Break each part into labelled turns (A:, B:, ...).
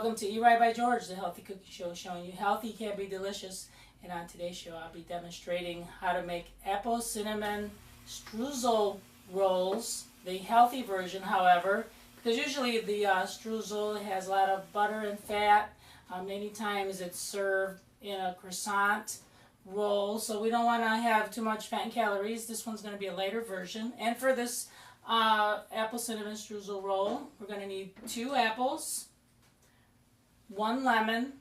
A: Welcome to Eat Right by George, the healthy cooking show showing you healthy can be delicious. And on today's show, I'll be demonstrating how to make apple cinnamon streusel rolls, the healthy version, however, because usually the streusel has a lot of butter and fat. Many times it's served in a croissant roll, so we don't want to have too much fat and calories. This one's going to be a lighter version. And for this apple cinnamon streusel roll, we're going to need 2 apples, 1 lemon.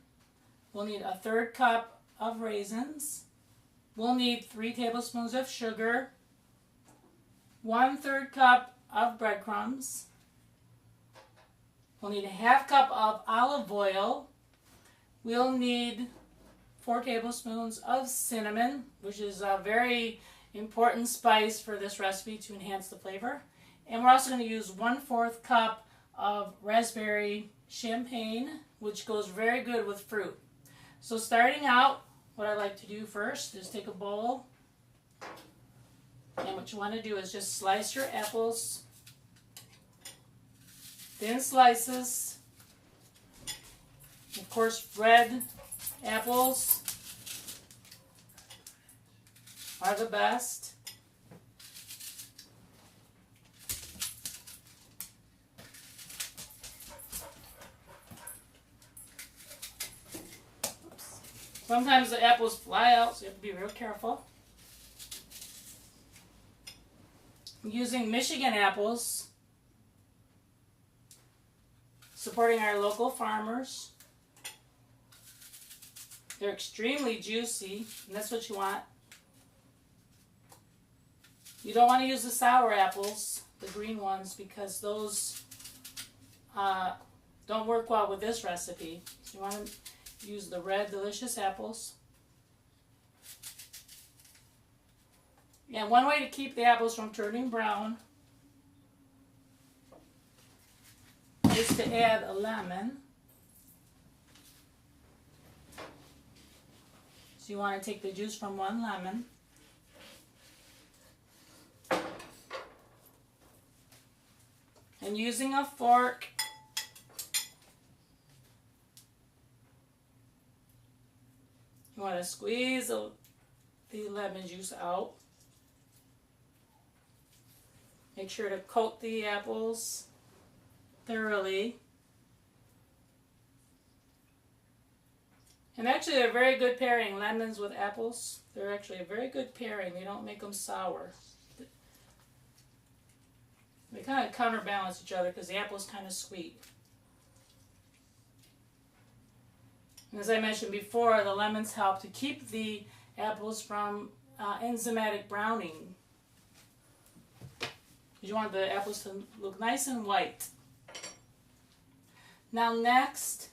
A: We'll need a 1/3 cup of raisins. We'll need 3 tablespoons of sugar, 1/3 cup of breadcrumbs. We'll need a 1/2 cup of olive oil. We'll need 4 tablespoons of cinnamon, which is a very important spice for this recipe to enhance the flavor. And we're also going to use 1/4 cup of raspberry champagne, which goes very good with fruit. So starting out, what I like to do first is take a bowl, and what you want to do is just slice your apples, thin slices. Of course, red apples are the best. Sometimes the apples fly out, so you have to be real careful. I'm using Michigan apples, supporting our local farmers. They're extremely juicy, and that's what you want. You don't want to use the sour apples, the green ones, because those don't work well with this recipe. So you want to use the red, delicious apples. And one way to keep the apples from turning brown is to add a lemon. So you want to take the juice from 1 lemon. And using a fork, you want to squeeze the lemon juice out. Make sure to coat the apples thoroughly. And actually they're a very good pairing, lemons with apples. They're actually a very good pairing. They don't make them sour. They kind of counterbalance each other because the apple's kind of sweet. And as I mentioned before, the lemons help to keep the apples from enzymatic browning. You want the apples to look nice and white. Now next,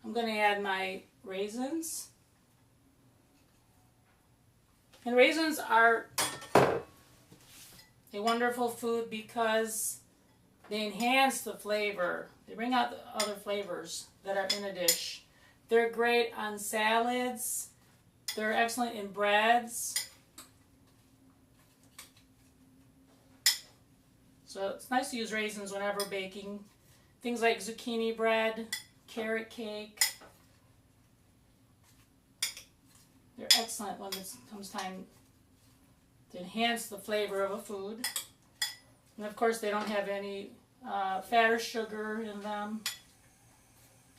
A: I'm going to add my raisins. And raisins are a wonderful food because they enhance the flavor. They bring out the other flavors that are in a dish. They're great on salads. They're excellent in breads. So it's nice to use raisins whenever baking. Things like zucchini bread, carrot cake. They're excellent when it comes time to enhance the flavor of a food. And of course they don't have any fat or sugar in them.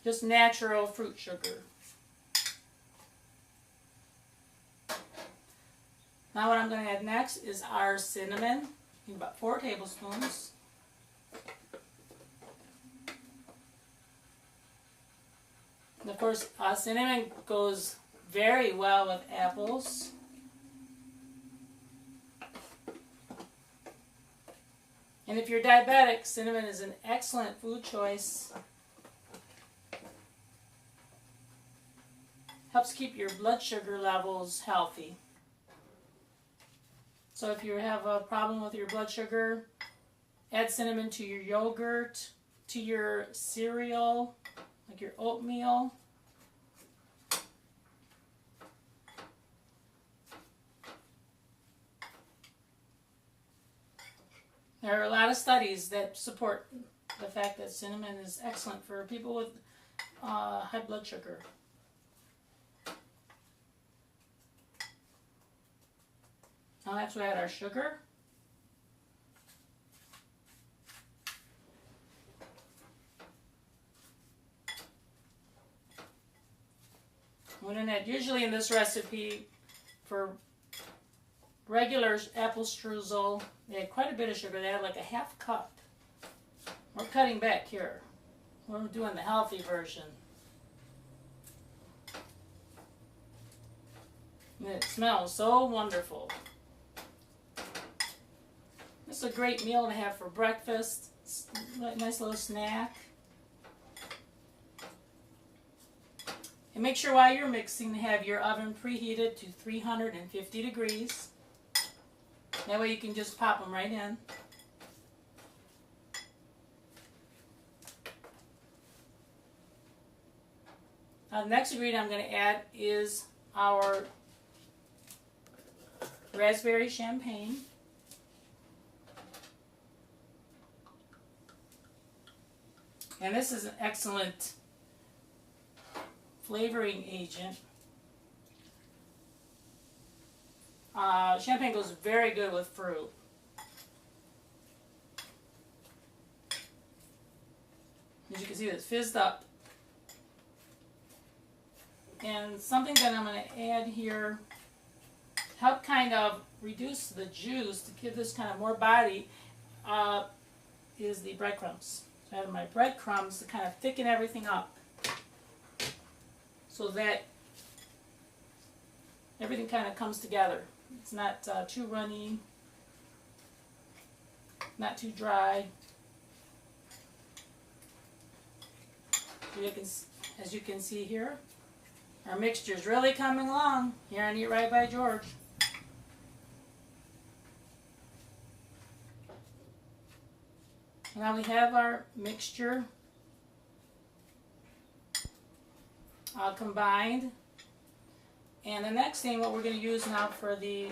A: Just natural fruit sugar. Now what I'm going to add next is our cinnamon. About 4 tablespoons. And of course, cinnamon goes very well with apples. And if you're diabetic, cinnamon is an excellent food choice. Helps keep your blood sugar levels healthy. So if you have a problem with your blood sugar, add cinnamon to your yogurt, to your cereal, like your oatmeal. There are a lot of studies that support the fact that cinnamon is excellent for people with high blood sugar. Now next we add our sugar. Usually in this recipe, for regular apple streusel, they add quite a bit of sugar. They add like a half cup. We're cutting back here. We're doing the healthy version. And it smells so wonderful. This is a great meal to have for breakfast. It's a nice little snack. And make sure while you're mixing to have your oven preheated to 350 degrees. That way you can just pop them right in. Now the next ingredient I'm going to add is our raspberry champagne. And this is an excellent flavoring agent. Champagne goes very good with fruit. As you can see, it's fizzed up. And something that I'm going to add here, help kind of reduce the juice to give this kind of more body, is the breadcrumbs. So I have my breadcrumbs to kind of thicken everything up so that everything kind of comes together. It's not too runny, not too dry. So you can, as you can see here, our mixture is really coming along here on Eat Right by George. Now we have our mixture combined. And the next thing, what we're going to use now for the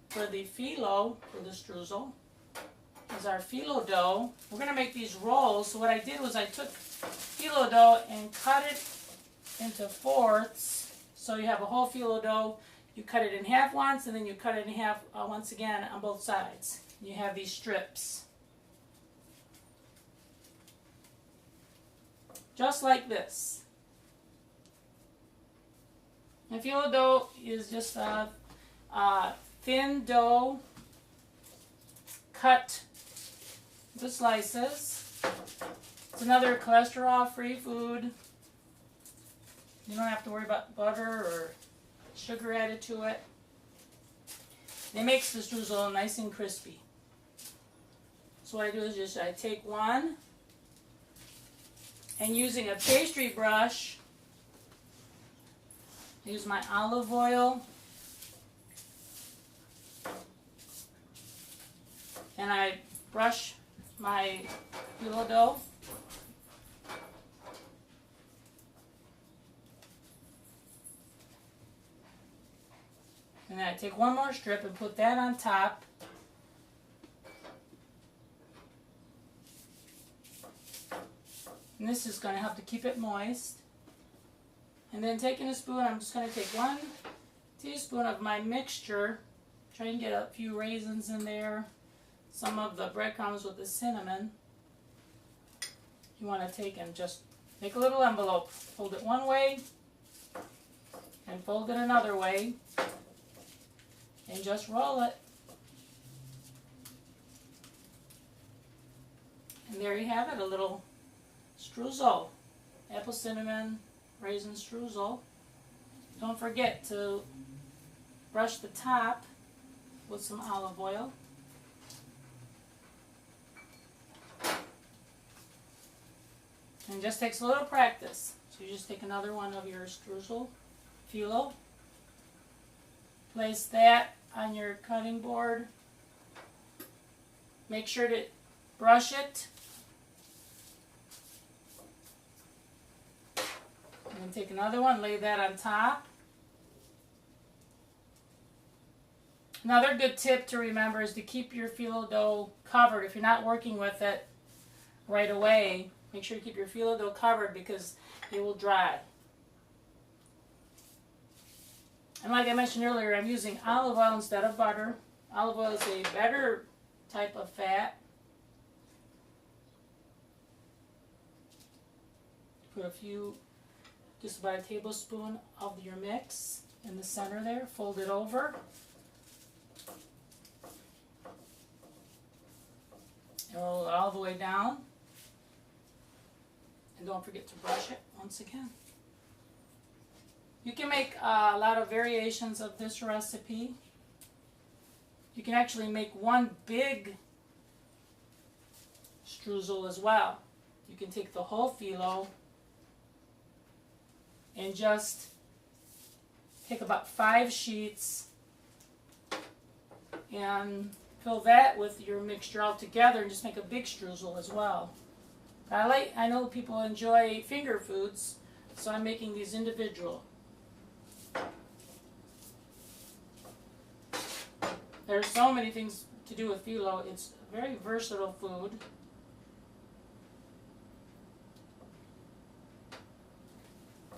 A: phyllo, for the streusel, is our phyllo dough. We're going to make these rolls. So what I did was I took phyllo dough and cut it into fourths. So you have a whole phyllo dough. You cut it in half once, and then you cut it in half once again on both sides. You have these strips. Just like this. And phyllo dough is just a thin dough cut into slices. It's another cholesterol-free food. You don't have to worry about butter or sugar added to it. It makes the streusel nice and crispy. So what I do is just I take one, and using a pastry brush, I use my olive oil, and I brush my phyllo dough. And then I take one more strip and put that on top. And this is going to help to keep it moist. And then taking a spoon, I'm just going to take 1 teaspoon of my mixture. Try and get a few raisins in there. Some of the breadcrumbs with the cinnamon. You want to take and just make a little envelope. Fold it one way and fold it another way. And just roll it. And there you have it, a little streusel. Apple cinnamon raisin streusel. Don't forget to brush the top with some olive oil. And it just takes a little practice. So you just take another one of your streusel, phyllo. Place that on your cutting board. Make sure to brush it. And then take another one, lay that on top. Another good tip to remember is to keep your phyllo dough covered. If you're not working with it right away, make sure you keep your phyllo dough covered because it will dry. And like I mentioned earlier, I'm using olive oil instead of butter. Olive oil is a better type of fat. Put just about a tablespoon of your mix in the center there. Fold it over. And roll it all the way down. And don't forget to brush it once again. You can make a lot of variations of this recipe. You can actually make one big streusel as well. You can take the whole phyllo and just take about 5 sheets and fill that with your mixture all together and just make a big streusel as well. I know people enjoy finger foods, so I'm making these individual. There's so many things to do with phyllo. It's a very versatile food.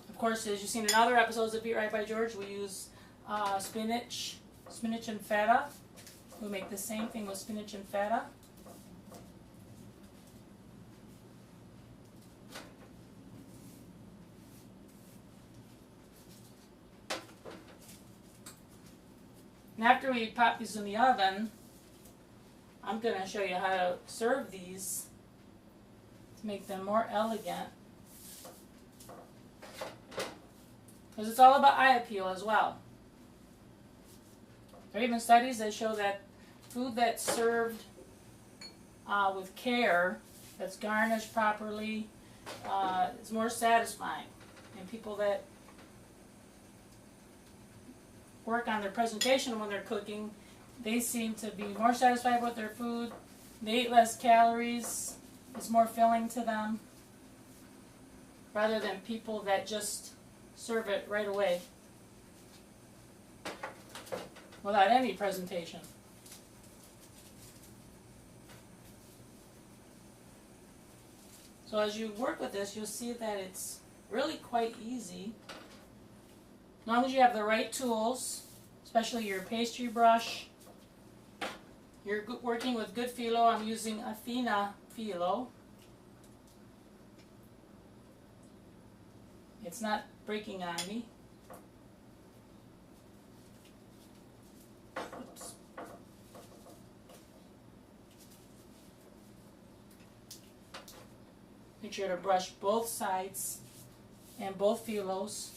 A: Of course, as you've seen in other episodes of Eat Right by George, we use spinach and feta. We make the same thing with spinach and feta. And after we pop these in the oven, I'm going to show you how to serve these to make them more elegant. Because it's all about eye appeal as well. There are even studies that show that food that's served with care, that's garnished properly, is more satisfying. And people that work on their presentation when they're cooking, they seem to be more satisfied with their food. They eat less calories. It's more filling to them. Rather than people that just serve it right away without any presentation. So as you work with this, you'll see that it's really quite easy. As long as you have the right tools, especially your pastry brush. You're working with good phyllo. I'm using Athena phyllo. It's not breaking on me. Oops. Make sure to brush both sides and both phyllos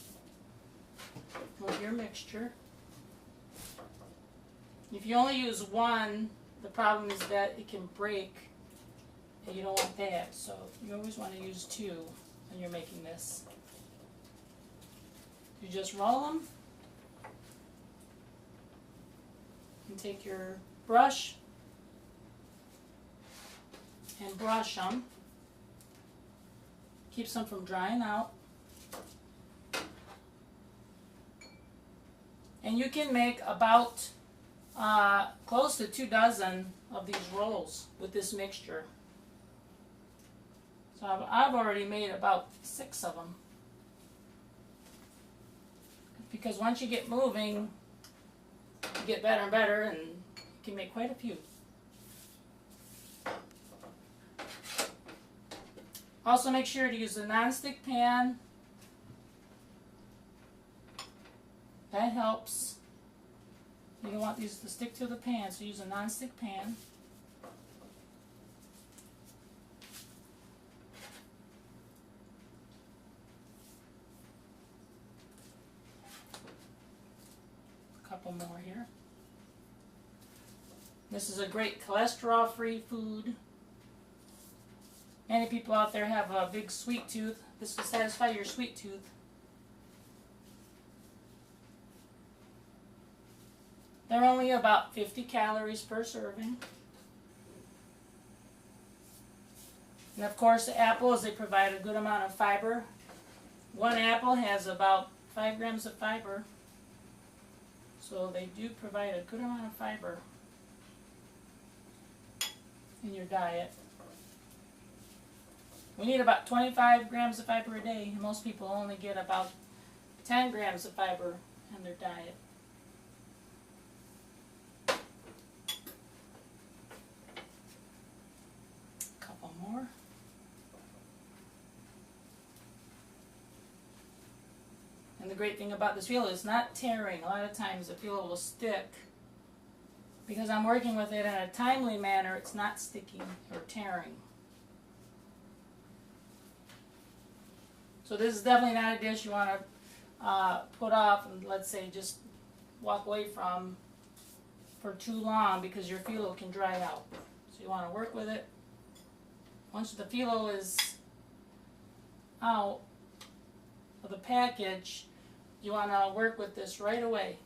A: with your mixture. If you only use one, the problem is that it can break, and you don't want that. So you always want to use 2 when you're making this. You just roll them and take your brush and brush them. Keeps them from drying out. And you can make about close to 2 dozen of these rolls with this mixture. So I've already made about 6 of them. Because once you get moving, you get better and better, and you can make quite a few. Also make sure to use a non-stick pan. That helps. You don't want these to stick to the pan, so use a non-stick pan. A couple more here. This is a great cholesterol-free food. Many people out there have a big sweet tooth. This will satisfy your sweet tooth. They're only about 50 calories per serving. And of course, the apples, they provide a good amount of fiber. 1 apple has about 5 grams of fiber. So So they do provide a good amount of fiber in your diet. We need about 25 grams of fiber a day, and most people only get about 10 grams of fiber in their diet. A couple more. And the great thing about this Phyllo is not tearing. A lot of times the Phyllo will stick. Because I'm working with it in a timely manner, it's not sticking or tearing. So this is definitely not a dish you want to put off and, let's say, just walk away from for too long, because your Phyllo can dry out. So you want to work with it. Once the Phyllo is out of the package, you want to work with this right away.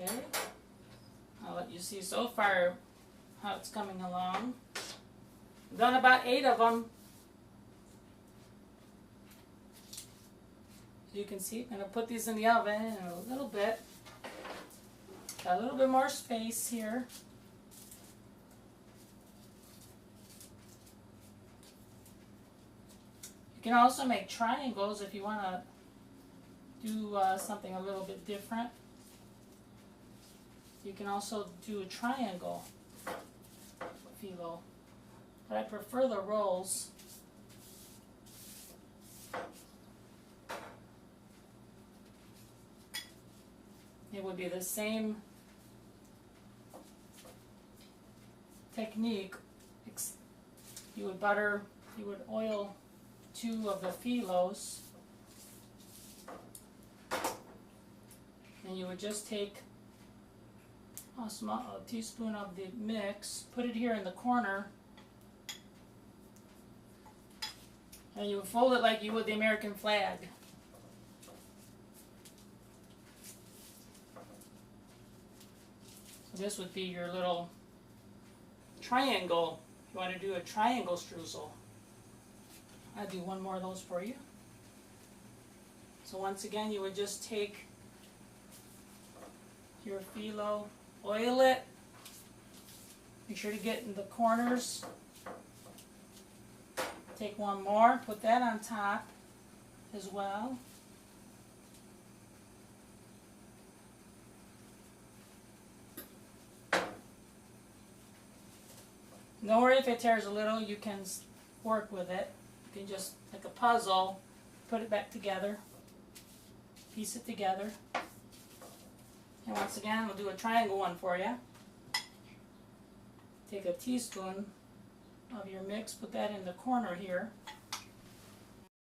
A: Okay, I'll let you see so far how it's coming along. I've done about 8 of them. As you can see, I'm going to put these in the oven in a little bit. Got a little bit more space here. You can also make triangles if you want to do something a little bit different. You can also do a triangle Phyllo, but I prefer the rolls. It would be the same technique. You would oil 2 of the Phyllos, and you would just take a teaspoon of the mix, put it here in the corner, and you would fold it like you would the American flag. So this would be your little triangle. If you want to do a triangle streusel, I'll do one more of those for you. So once again, you would just take your Phyllo, oil it, make sure to get in the corners, take one more, put that on top as well. Don't worry if it tears a little, you can work with it. You can just, like a puzzle, put it back together, piece it together. And once again, we'll do a triangle one for you. Take a teaspoon of your mix, put that in the corner here.